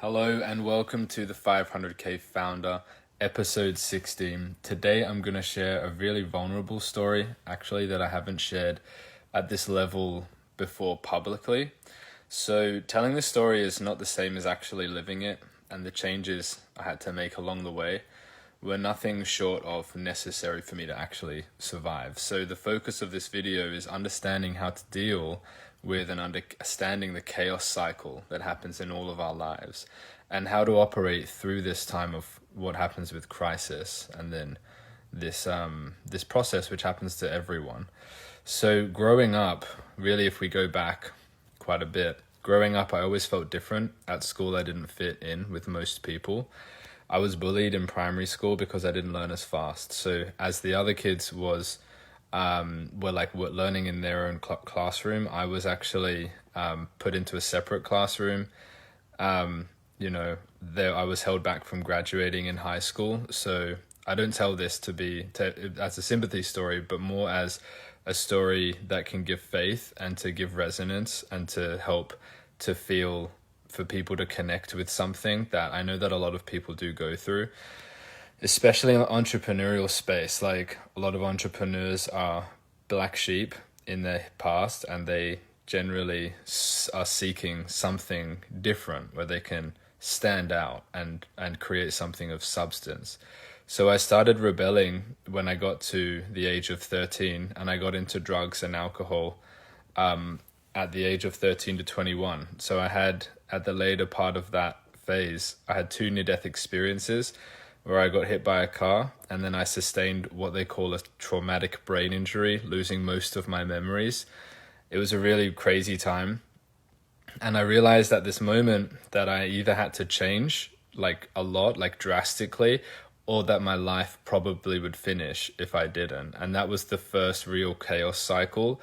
Hello and welcome to the 500k Founder, episode 16. Today I'm going to share a really vulnerable story, actually, that I haven't shared at this level before publicly. So telling this story is not the same as actually living it, and the changes I had to make along the way were nothing short of necessary for me to actually survive. So the focus of this video is understanding how to deal with and understanding the chaos cycle that happens in all of our lives and how to operate through this time of what happens with crisis and then this process which happens to everyone. So growing up, really, if we go back quite a bit, growing up I always felt different. At school I didn't fit in with most people. I was bullied in primary school because I didn't learn as fast. So as the other kids were learning in their own classroom, I was actually put into a separate classroom. I was held back from graduating in high school. So I don't tell this as a sympathy story, but more as a story that can give faith and to give resonance and to help to feel for people to connect with something that I know that a lot of people do go through, especially in the entrepreneurial space. Like, a lot of entrepreneurs are black sheep in their past, and they generally are seeking something different where they can stand out and create something of substance. So I started rebelling when I got to the age of 13, and I got into drugs and alcohol at the age of 13 to 21. So I had, at the later part of that phase, I had 2 near-death experiences where I got hit by a car, and then I sustained what they call a traumatic brain injury, losing most of my memories. It was a really crazy time. And I realized at this moment that I either had to change like a lot, like drastically, or that my life probably would finish if I didn't. And that was the first real chaos cycle.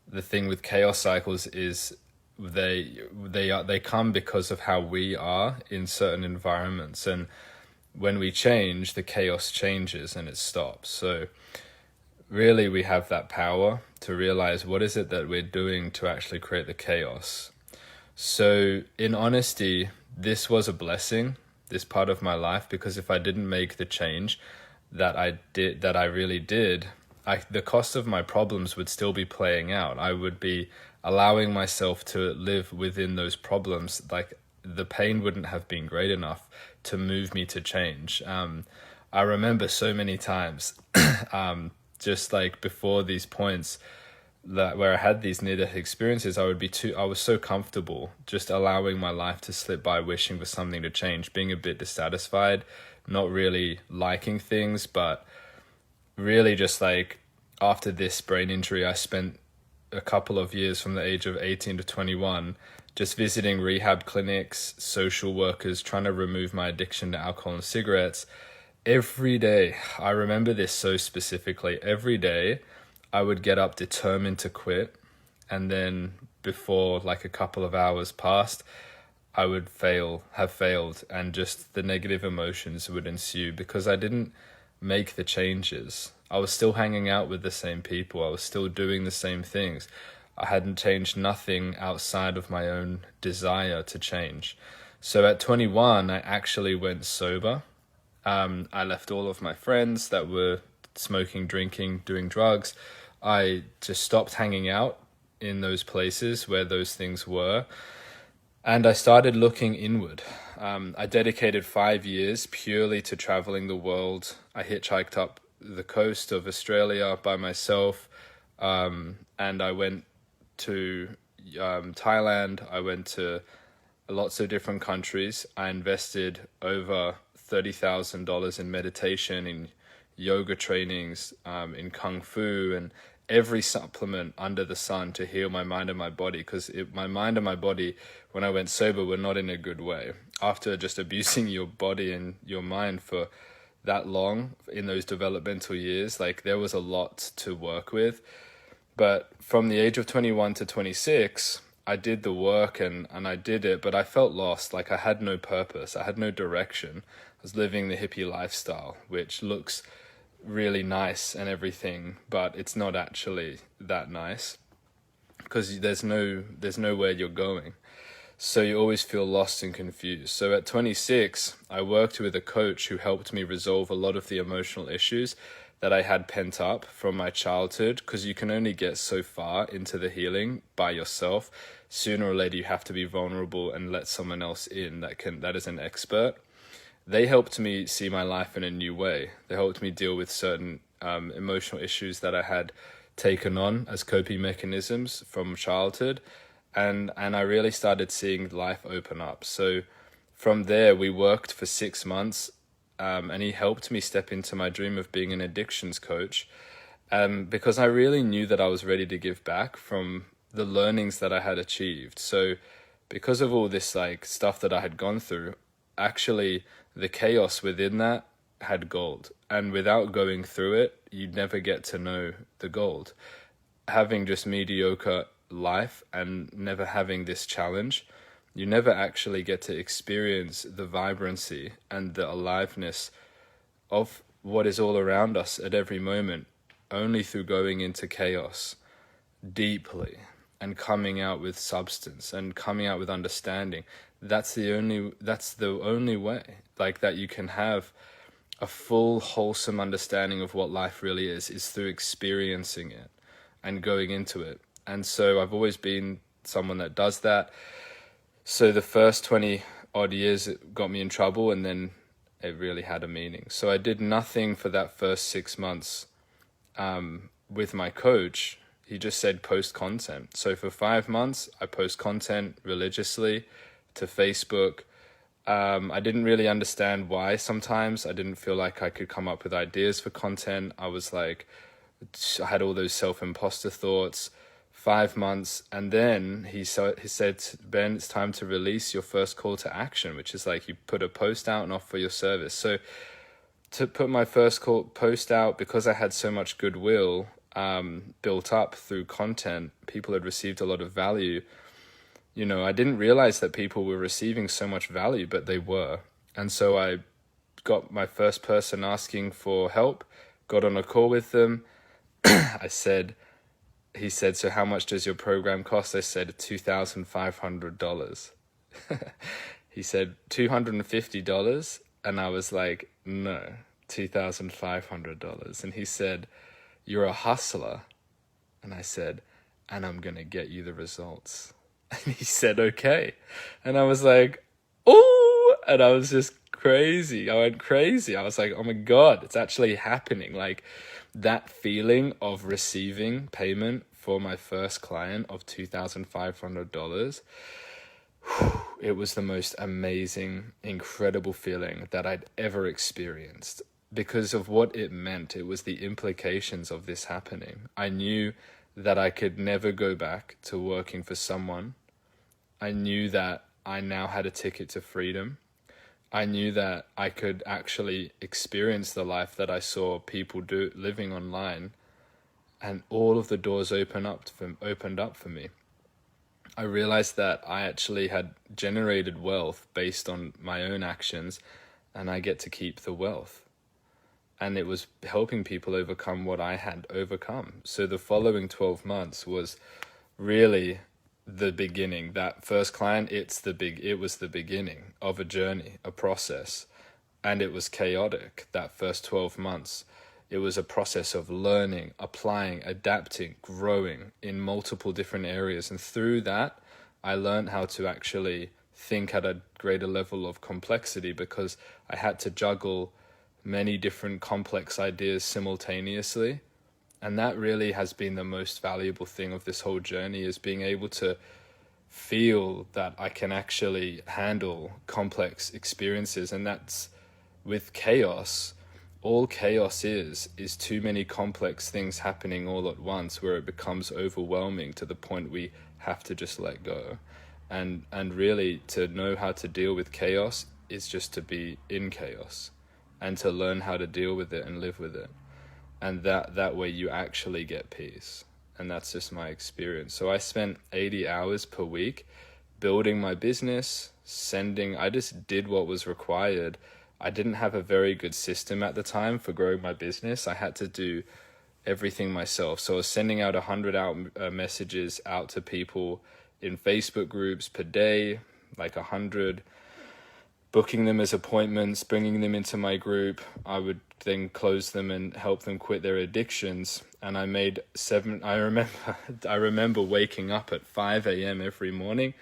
The thing with chaos cycles is they come because of how we are in certain environments, and when we change, the chaos changes and it stops. So really we have that power to realize what is it that we're doing to actually create the chaos. So in honesty, this was a blessing, this part of my life, because if I didn't make the change that I really did, the cost of my problems would still be playing out. I would be allowing myself to live within those problems. Like, the pain wouldn't have been great enough to move me to change. I remember so many times, just like before these points, where I had these near-death experiences, I was so comfortable just allowing my life to slip by, wishing for something to change, being a bit dissatisfied, not really liking things, but really just like after this brain injury, I spent a couple of years from the age of 18 to 21 just visiting rehab clinics, social workers, trying to remove my addiction to alcohol and cigarettes. Every day, I remember this so specifically, every day I would get up determined to quit, and then before like a couple of hours passed, I would have failed, and just the negative emotions would ensue because I didn't make the changes. I was still hanging out with the same people. I was still doing the same things. I hadn't changed nothing outside of my own desire to change. So at 21, I actually went sober. I left all of my friends that were smoking, drinking, doing drugs. I just stopped hanging out in those places where those things were. And I started looking inward. I dedicated 5 years purely to traveling the world. I hitchhiked up the coast of Australia by myself, and I went to Thailand. I went to lots of different countries. I invested over $30,000 in meditation, in yoga trainings, in kung fu, and every supplement under the sun to heal my mind and my body, because my mind and my body, when I went sober, were not in a good way. After just abusing your body and your mind for that long in those developmental years, like, there was a lot to work with. But from the age of 21 to 26, I did the work and I did it, but I felt lost. Like, I had no purpose. I had no direction. I was living the hippie lifestyle, which looks really nice and everything, but it's not actually that nice because there's nowhere you're going. So you always feel lost and confused. So at 26, I worked with a coach who helped me resolve a lot of the emotional issues that I had pent up from my childhood, because you can only get so far into the healing by yourself. Sooner or later you have to be vulnerable and let someone else in that is an expert. They helped me see my life in a new way. They helped me deal with certain emotional issues that I had taken on as coping mechanisms from childhood, and I really started seeing life open up. So from there, we worked for 6 months, and he helped me step into my dream of being an addictions coach, because I really knew that I was ready to give back from the learnings that I had achieved. So because of all this like stuff that I had gone through, actually the chaos within that had gold. And without going through it, you'd never get to know the gold. Having just mediocre life and never having this challenge, you never actually get to experience the vibrancy and the aliveness of what is all around us at every moment, only through going into chaos deeply and coming out with substance and coming out with understanding. That's the only way like that you can have a full wholesome understanding of what life really is through experiencing it and going into it. And so I've always been someone that does that. So the first 20 odd years it got me in trouble, and then it really had a meaning. So I did nothing for that first 6 months with my coach. He just said post content. So for 5 months, I post content religiously to Facebook. I didn't really understand why sometimes. I didn't feel like I could come up with ideas for content. I had all those self-imposter thoughts. 5 months, and then he said, Ben, it's time to release your first call to action, which is like you put a post out and offer your service. So to put my first post out, because I had so much goodwill built up through content, people had received a lot of value. I didn't realize that people were receiving so much value, but they were. And so I got my first person asking for help, got on a call with them. He said, so how much does your program cost? I said $2,500. He said $250. And I was like, no, $2,500. And he said, you're a hustler. And I said, and I'm going to get you the results. And he said, okay. And I was like, oh, and I was just crazy. I went crazy. I was like, oh my God, it's actually happening. Like that feeling of receiving payment for my first client of $2,500, it was the most amazing, incredible feeling that I'd ever experienced because of what it meant. It was the implications of this happening. I knew that I could never go back to working for someone. I knew that I now had a ticket to freedom. I knew that I could actually experience the life that I saw people living online, and all of the doors opened up for me. I realized that I actually had generated wealth based on my own actions, and I get to keep the wealth. And it was helping people overcome what I had overcome. So the following 12 months was really the beginning. That first client, it was the beginning of a journey, a process. And it was chaotic, that first 12 months. It was a process of learning, applying, adapting, growing in multiple different areas. And through that, I learned how to actually think at a greater level of complexity, because I had to juggle many different complex ideas simultaneously. And that really has been the most valuable thing of this whole journey, is being able to feel that I can actually handle complex experiences. And that's with chaos. All chaos is too many complex things happening all at once, where it becomes overwhelming to the point we have to just let go. And really to know how to deal with chaos is just to be in chaos and to learn how to deal with it and live with it. And that way you actually get peace. And that's just my experience. So I spent 80 hours per week building my business, I just did what was required. I didn't have a very good system at the time for growing my business. I had to do everything myself. So I was sending out 100 messages out to people in Facebook groups per day, like 100, booking them as appointments, bringing them into my group. I would then close them and help them quit their addictions. And I made I remember waking up at 5 a.m. every morning,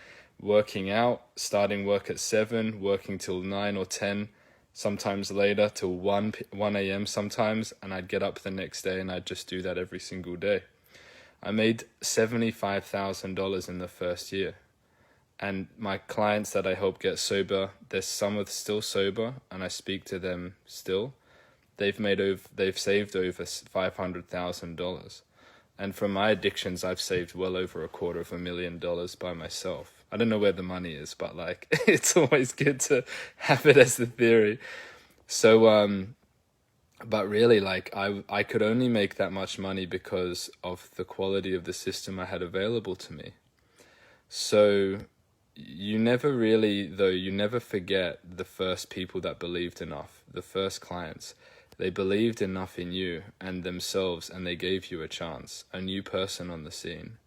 working out, starting work at 7, working till 9 or 10, sometimes later till 1 a.m. sometimes. And I'd get up the next day and I'd just do that every single day. I made $75,000 in the first year. And my clients that I help get sober, there's some are still sober, and I speak to them still. They've saved over $500,000, and from my addictions, I've saved well over $250,000 by myself. I don't know where the money is, but like it's always good to have it as the theory. So, but really, like I could only make that much money because of the quality of the system I had available to me. So you never forget the first people that believed enough, the first clients. They believed enough in you and themselves, and they gave you a chance, a new person on the scene.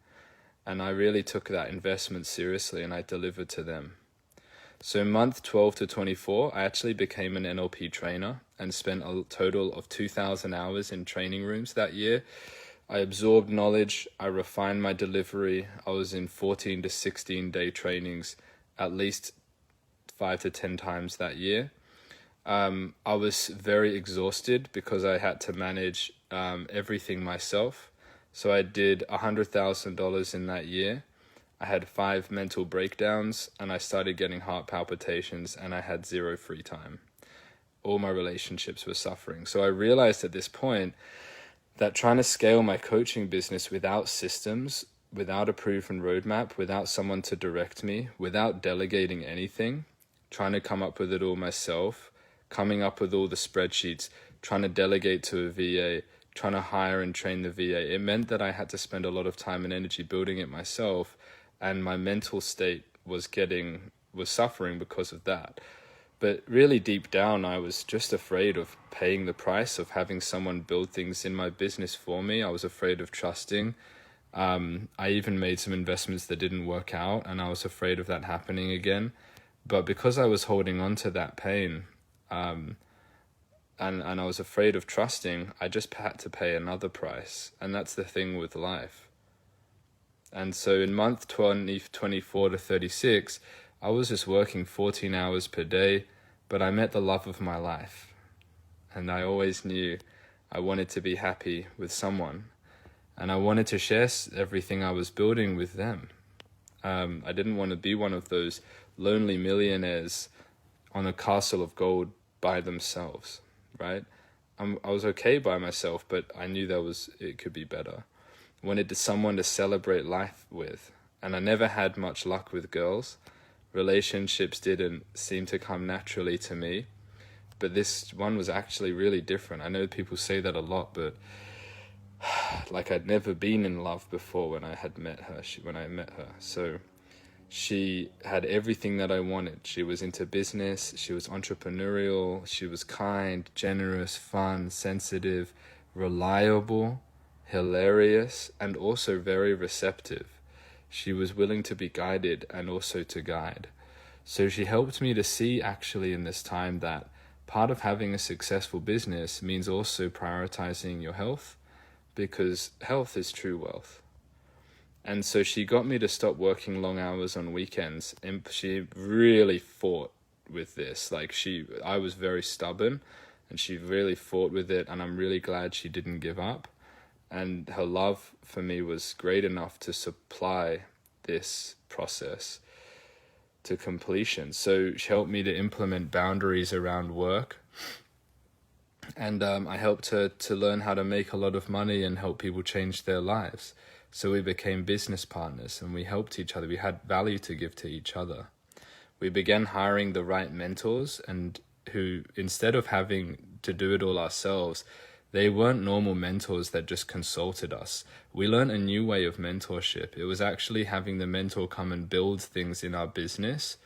And I really took that investment seriously, and I delivered to them. So in month 12 to 24, I actually became an NLP trainer and spent a total of 2,000 hours in training rooms that year. I absorbed knowledge, I refined my delivery. I was in 14 to 16 day trainings at least 5 to 10 times that year. I was very exhausted because I had to manage everything myself. So I did $100,000 in that year. I had 5 mental breakdowns, and I started getting heart palpitations, and I had 0 free time. All my relationships were suffering. So I realized at this point that trying to scale my coaching business without systems, without a proven roadmap, without someone to direct me, without delegating anything, trying to come up with it all myself, coming up with all the spreadsheets, trying to delegate to a VA, trying to hire and train the VA, it meant that I had to spend a lot of time and energy building it myself, and my mental state was suffering because of that. But really deep down, I was just afraid of paying the price of having someone build things in my business for me. I was afraid of trusting. I even made some investments that didn't work out, and I was afraid of that happening again. But because I was holding on to that pain, and I was afraid of trusting, I just had to pay another price. And that's the thing with life. And so in month 24 to 36, I was just working 14 hours per day, but I met the love of my life. And I always knew I wanted to be happy with someone. And I wanted to share everything I was building with them. I didn't want to be one of those lonely millionaires on a castle of gold by themselves, right? I was okay by myself, but I knew it could be better. I wanted someone to celebrate life with. And I never had much luck with girls. Relationships didn't seem to come naturally to me, but this one was actually really different. I know people say that a lot, but like I'd never been in love before when I met her. So she had everything that I wanted. She was into business, she was entrepreneurial, she was kind, generous, fun, sensitive, reliable, hilarious, and also very receptive. She was willing to be guided and also to guide. So she helped me to see actually in this time that part of having a successful business means also prioritizing your health, because health is true wealth. And so she got me to stop working long hours on weekends, and she really fought with this. I was very stubborn, and she really fought with it, and I'm really glad she didn't give up. And her love for me was great enough to supply this process to completion. So she helped me to implement boundaries around work. And I helped her to learn how to make a lot of money and help people change their lives. So we became business partners, and we helped each other. We had value to give to each other. We began hiring the right mentors, and who, instead of having to do it all ourselves, they weren't normal mentors that just consulted us. We learned a new way of mentorship. It was actually having the mentor come and build things in our business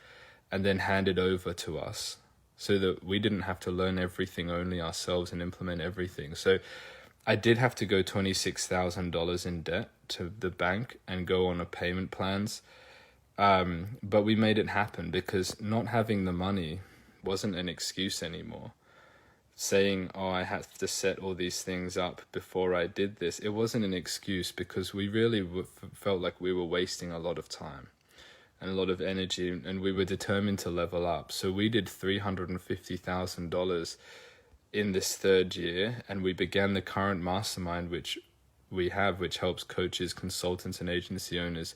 and then hand it over to us, so that we didn't have to learn everything only ourselves and implement everything. So I did have to go $26,000 in debt to the bank and go on a payment plans. But we made it happen because not having the money wasn't an excuse anymore. Saying, oh, I had to set all these things up before I did this, it wasn't an excuse because we really felt like we were wasting a lot of time and a lot of energy, and we were determined to level up. So we did $350,000 in this third year, and we began the current mastermind, which we have, which helps coaches, consultants, and agency owners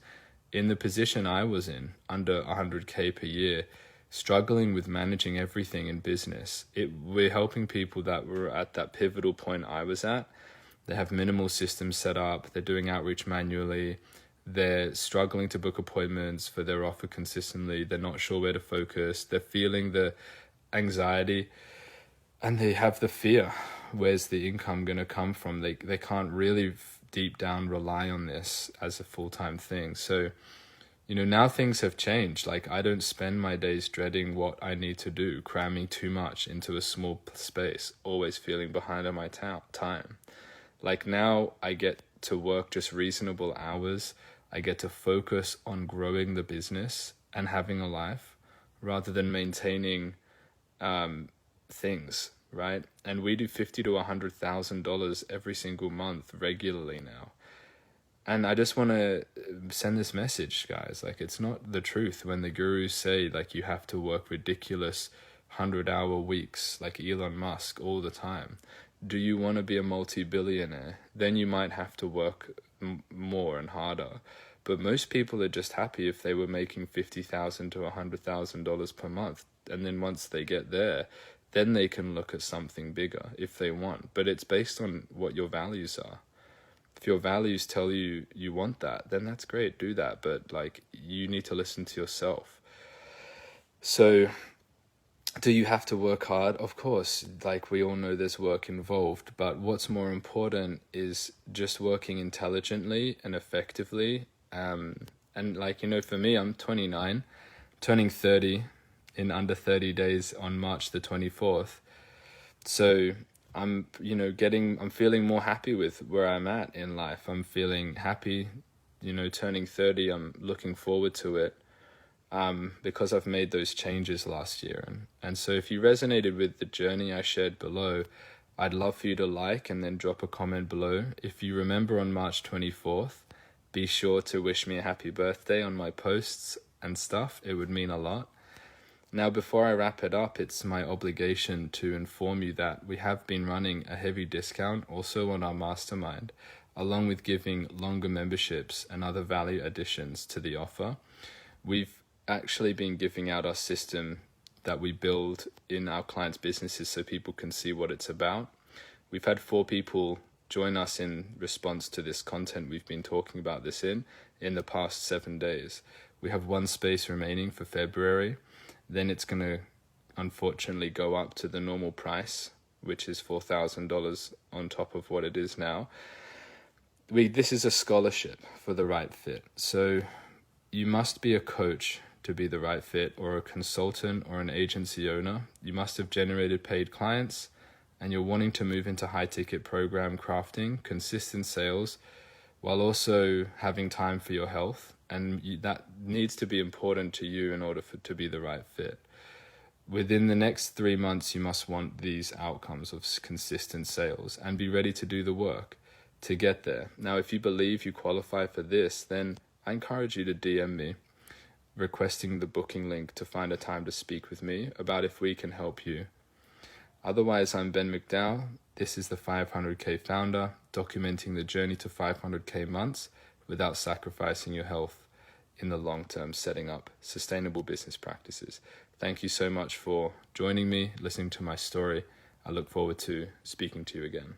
in the position I was in, under 100K per year, struggling with managing everything in business. We're helping people that were at that pivotal point I was at. They have minimal systems set up. They're doing outreach manually. They're struggling to book appointments for their offer consistently. They're not sure where to focus. They're feeling the anxiety and they have the fear. Where's the income going to come from? They can't really deep down rely on this as a full-time thing. So, now things have changed. Like, I don't spend my days dreading what I need to do, cramming too much into a small space, always feeling behind on my time. Like, now I get to work just reasonable hours. I get to focus on growing the business and having a life rather than maintaining things, right? And we do $50,000 to $100,000 every single month regularly now. And I just want to send this message, guys. Like, it's not the truth when the gurus say, like, you have to work ridiculous 100-hour weeks like Elon Musk all the time. Do you want to be a multi-billionaire? Then you might have to work more and harder. But most people are just happy if they were making $50,000 to $100,000 per month. And then once they get there, then they can look at something bigger if they want. But it's based on what your values are. If your values tell you you want that, then that's great, do that. But like, you need to listen to yourself. So do you have to work hard? Of course, like, we all know there's work involved, but what's more important is just working intelligently and effectively. And like, for me, I'm 29, turning 30 in under 30 days on March the 24th. So I'm feeling more happy with where I'm at in life. I'm feeling happy, turning 30. I'm looking forward to it because I've made those changes last year. And so if you resonated with the journey I shared below, I'd love for you to like and then drop a comment below. If you remember on March 24th, be sure to wish me a happy birthday on my posts and stuff. It would mean a lot. Now, before I wrap it up, it's my obligation to inform you that we have been running a heavy discount also on our mastermind, along with giving longer memberships and other value additions to the offer. We've actually been giving out our system that we build in our clients' businesses so people can see what it's about. We've had 4 people join us in response to this content we've been talking about this in the past 7 days. We have 1 space remaining for February. Then it's going to unfortunately go up to the normal price, which is $4,000 on top of what it is now. This is a scholarship for the right fit. So you must be a coach to be the right fit, or a consultant or an agency owner. You must have generated paid clients, and you're wanting to move into high-ticket program crafting, consistent sales, while also having time for your health. And that needs to be important to you in order to be the right fit. Within the next 3 months, you must want these outcomes of consistent sales and be ready to do the work to get there. Now, if you believe you qualify for this, then I encourage you to DM me, requesting the booking link to find a time to speak with me about if we can help you. Otherwise, I'm Ben McDowell. This is the 500K founder, documenting the journey to 500K months without sacrificing your health in the long term, setting up sustainable business practices. Thank you so much for joining me, listening to my story. I look forward to speaking to you again.